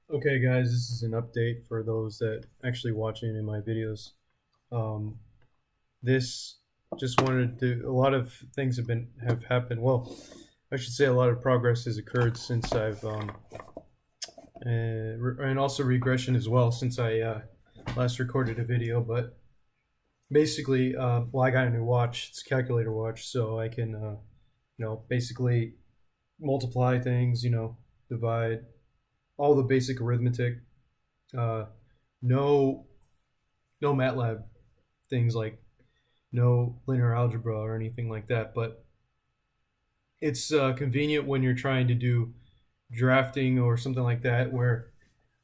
Okay, guys, this is an update for those that actually watching in my videos. Um, this just wanted to. A lot of things have happened. Well, I should say a lot of progress has occurred since I've and also regression as well since I last recorded a video. But basically, well, I got a new watch. It's a calculator watch, so I can basically multiply things. Divide all the basic arithmetic. Uh, no no MATLAB things like no linear algebra or anything like that. But it's convenient when you're trying to do drafting or something like that, where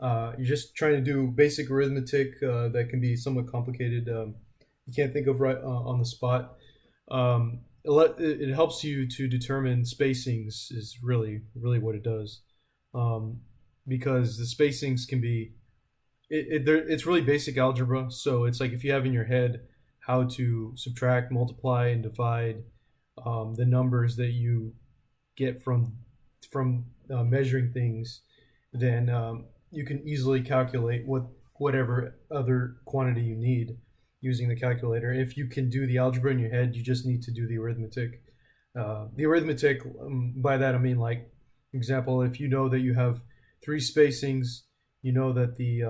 you're just trying to do basic arithmetic that can be somewhat complicated. You can't think of right on the spot. It helps you to determine spacings is really what it does, um, because the spacings can be it's really basic algebra. So it's like if you have in your head how to subtract, multiply, and divide the numbers that you get from measuring things, then you can easily calculate whatever other quantity you need using the calculator. If you can do the algebra in your head, you just need to do the arithmetic. By that I mean, like, example, if you know that you have three spacings, you know that the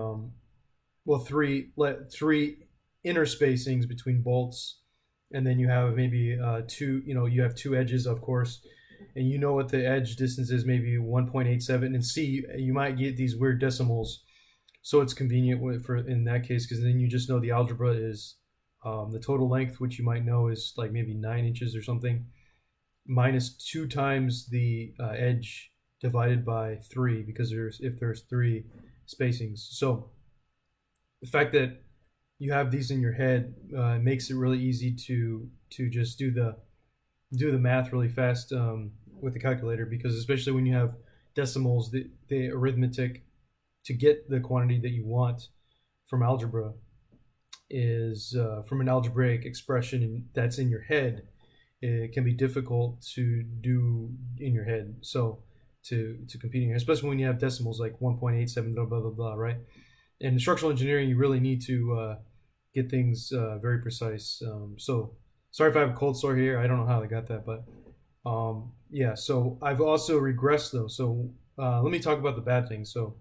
three inner spacings between bolts, and then you have maybe two. You have two edges, of course, and you know what the edge distance is, maybe 1.87. And C, you might get these weird decimals, so it's convenient for in that case, because then you just know the algebra is the total length, which you might know is like maybe 9 inches or something, minus two times the edge divided by three, because there's three spacings. So the fact that you have these in your head makes it really easy to just do the math really fast with the calculator, because especially when you have decimals, the arithmetic to get the quantity that you want from algebra is from an algebraic expression that's in your head. It can be difficult to do in your head. So to compete in here, especially when you have decimals like 1.87, blah blah blah blah, right? In structural engineering, you really need to get things very precise. So sorry if I have a cold sore here. I don't know how I got that, but yeah. So I've also regressed though. So let me talk about the bad things. So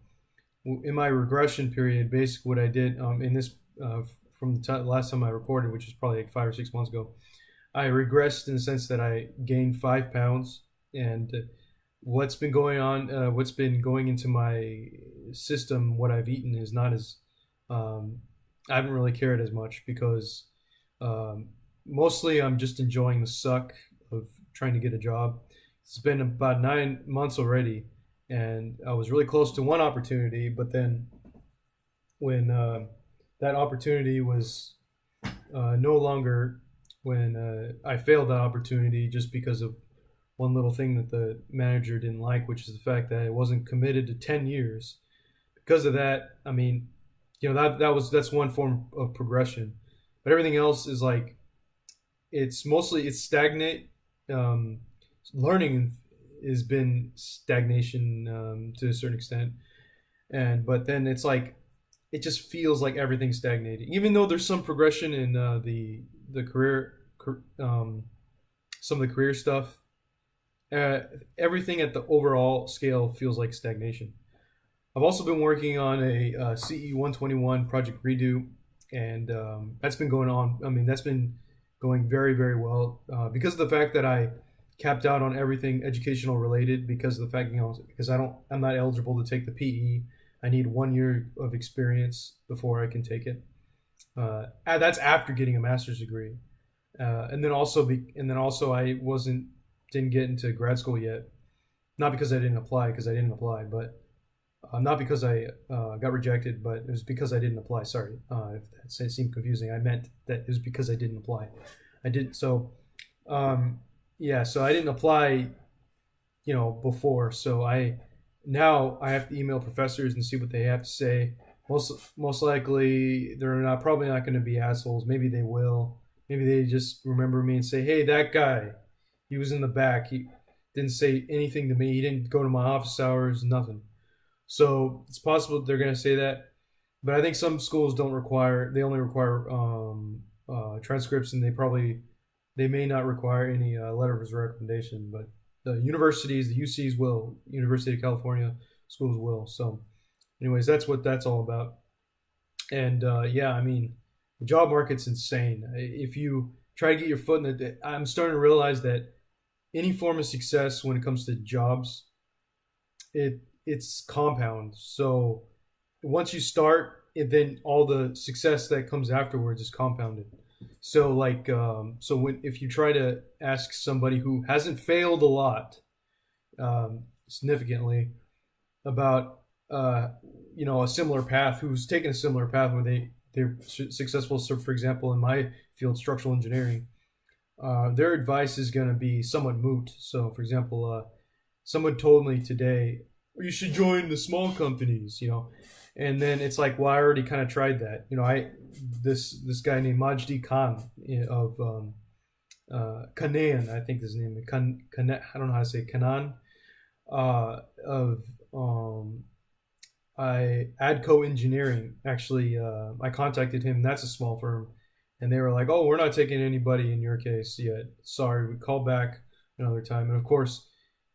in my regression period, basically what I did in this from the last time I recorded, which is probably like 5 or 6 months ago, I regressed in the sense that I gained 5 pounds. And what's been going into my system, what I've eaten is not as um, I haven't really cared as much, because um, mostly I'm just enjoying the suck of trying to get a job. It's been about 9 months already, and I was really close to one opportunity, but then when that opportunity was no longer, when I failed that opportunity just because of one little thing that the manager didn't like, which is the fact that it wasn't committed to 10 years. Because of that, I mean, that's one form of progression, but everything else is like it's stagnant. Um, Learning has been stagnation to a certain extent, and but then it's like it just feels like everything's stagnating, even though there's some progression in the career, some of the career stuff. Everything at the overall scale feels like stagnation. I've also been working on a CE 121 project redo, and that's been going on. I mean, that's been going very well because of the fact that I capped out on everything educational related, because of the fact, because I'm not eligible to take the PE. I need 1 year of experience before I can take it. And that's after getting a master's degree, and then also I wasn't didn't get into grad school yet, not because I didn't apply, because I didn't apply, but not because I got rejected, but it was because I didn't apply. Sorry, if that seemed confusing. I meant that it was because I didn't apply. I didn't. So, um, yeah. So I didn't apply, before. So now I have to email professors and see what they have to say. Most likely they're probably not going to be assholes. Maybe they will. Maybe they just remember me and say, "Hey, that guy, he was in the back. He didn't say anything to me. He didn't go to my office hours. Nothing." So it's possible they're going to say that, but I think some schools don't require. They only require transcripts, and they may not require any letters of recommendation. But the universities, the UCs will, University of California schools will. So, anyways, that's what that's all about. And yeah, I mean, the job market's insane. If you try to get your foot in the, I'm starting to realize that any form of success when it comes to jobs, it's compound. So once you start, then all the success that comes afterwards is compounded. So like, so when if you try to ask somebody who hasn't failed a lot, significantly, about a similar path, who's taken a similar path where they're successful. So for example, in my field, structural engineering, their advice is going to be somewhat moot. So for example, someone told me today, you should join the small companies, and then it's like, well, I already kind of tried that. I this guy named Majdi Khan of Kanan, I think his name is I don't know how to say Kanan, of I Adco Engineering. Actually, I contacted him. That's a small firm, and they were like, "Oh, we're not taking anybody in your case yet. Sorry, we call back another time." And of course,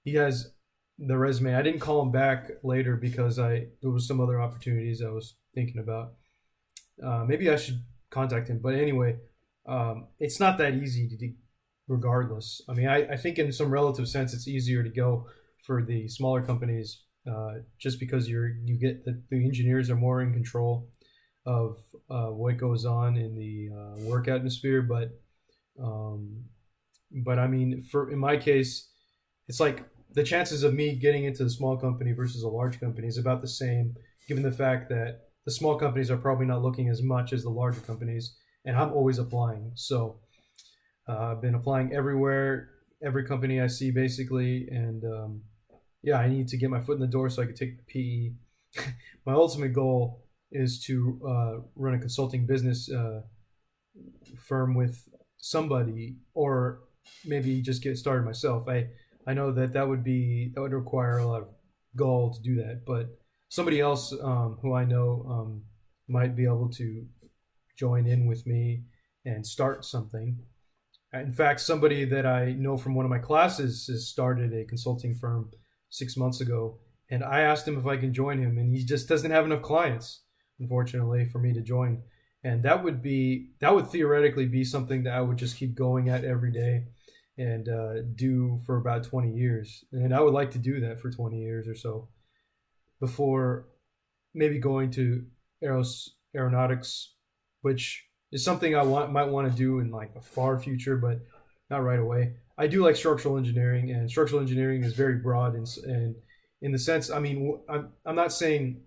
he has the resume. I didn't call him back later because there was some other opportunities I was thinking about. Maybe I should contact him. But anyway, it's not that easy to do, regardless. I mean, I think in some relative sense, it's easier to go for the smaller companies, just because you get the engineers are more in control of what goes on in the work atmosphere. But I mean, in my case, it's like the chances of me getting into the small company versus a large company is about the same, given the fact that the small companies are probably not looking as much as the larger companies, and I'm always applying. So I've been applying everywhere, every company I see basically, and yeah, I need to get my foot in the door so I can take the PE. My ultimate goal is to run a consulting business firm with somebody, or maybe just get started myself. I know that would require a lot of gall to do that, but somebody else who I know might be able to join in with me and start something. In fact, somebody that I know from one of my classes has started a consulting firm 6 months ago, and I asked him if I can join him, and he just doesn't have enough clients, unfortunately, for me to join. And that would theoretically be something that I would just keep going at every day and do for about 20 years. And I would like to do that for 20 years or so before maybe going to aeronautics, which is something might want to do in like a far future, but not right away. I do like structural engineering, and structural engineering is very broad, and in the sense, I mean, I'm not saying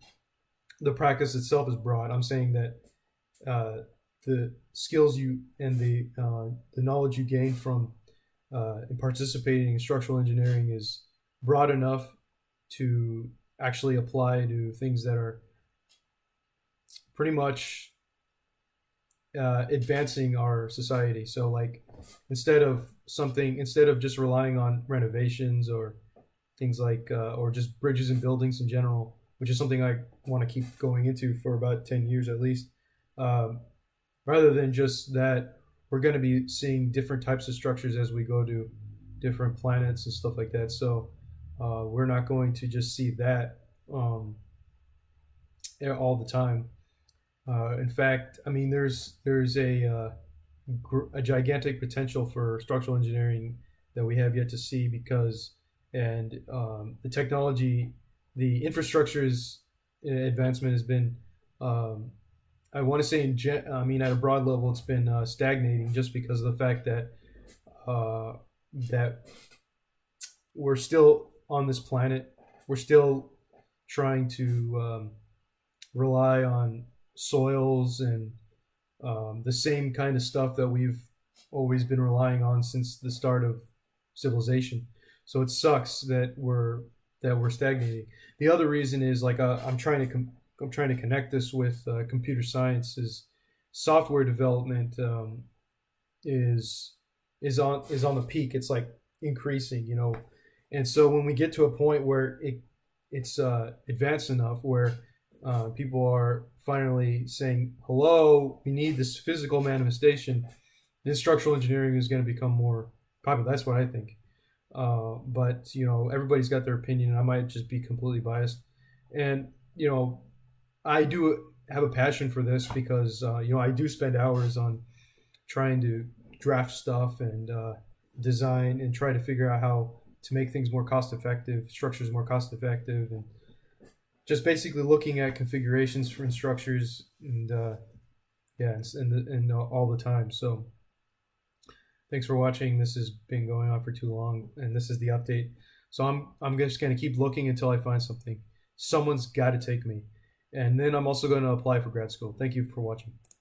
the practice itself is broad. I'm saying that the skills you and the knowledge you gain from in participating in structural engineering is broad enough to actually apply to things that are pretty much advancing our society. So like instead of just relying on renovations or things like or just bridges and buildings in general, which is something I want to keep going into for about 10 years at least. Um, Rather than just that, we're going to be seeing different types of structures as we go to different planets and stuff like that. So we're not going to just see that um, all the time. In fact, I mean, there's a gigantic potential for structural engineering that we have yet to see, because and the technology, the infrastructure's advancement has been, I want to say I mean at a broad level, it's been stagnating just because of the fact that uh, that we're still on this planet. We're still trying to rely on soils and the same kind of stuff that we've always been relying on since the start of civilization. So it sucks that we're stagnating. The other reason is like I'm trying to connect this with computer science. Is software development is is on the peak. It's like increasing, and so when we get to a point where it's advanced enough where people are finally saying, "Hello, we need this physical manifestation." Then structural engineering is going to become more popular. That's what I think. But everybody's got their opinion, and I might just be completely biased. And I do have a passion for this because I do spend hours on trying to draft stuff and design and try to figure out how to make things more cost effective, structures more cost effective, and just basically looking at configurations for structures and yeah, and all the time. So thanks for watching. This has been going on for too long, and this is the update. So I'm just gonna keep looking until I find something. Someone's got to take me, and then I'm also going to apply for grad school. Thank you for watching.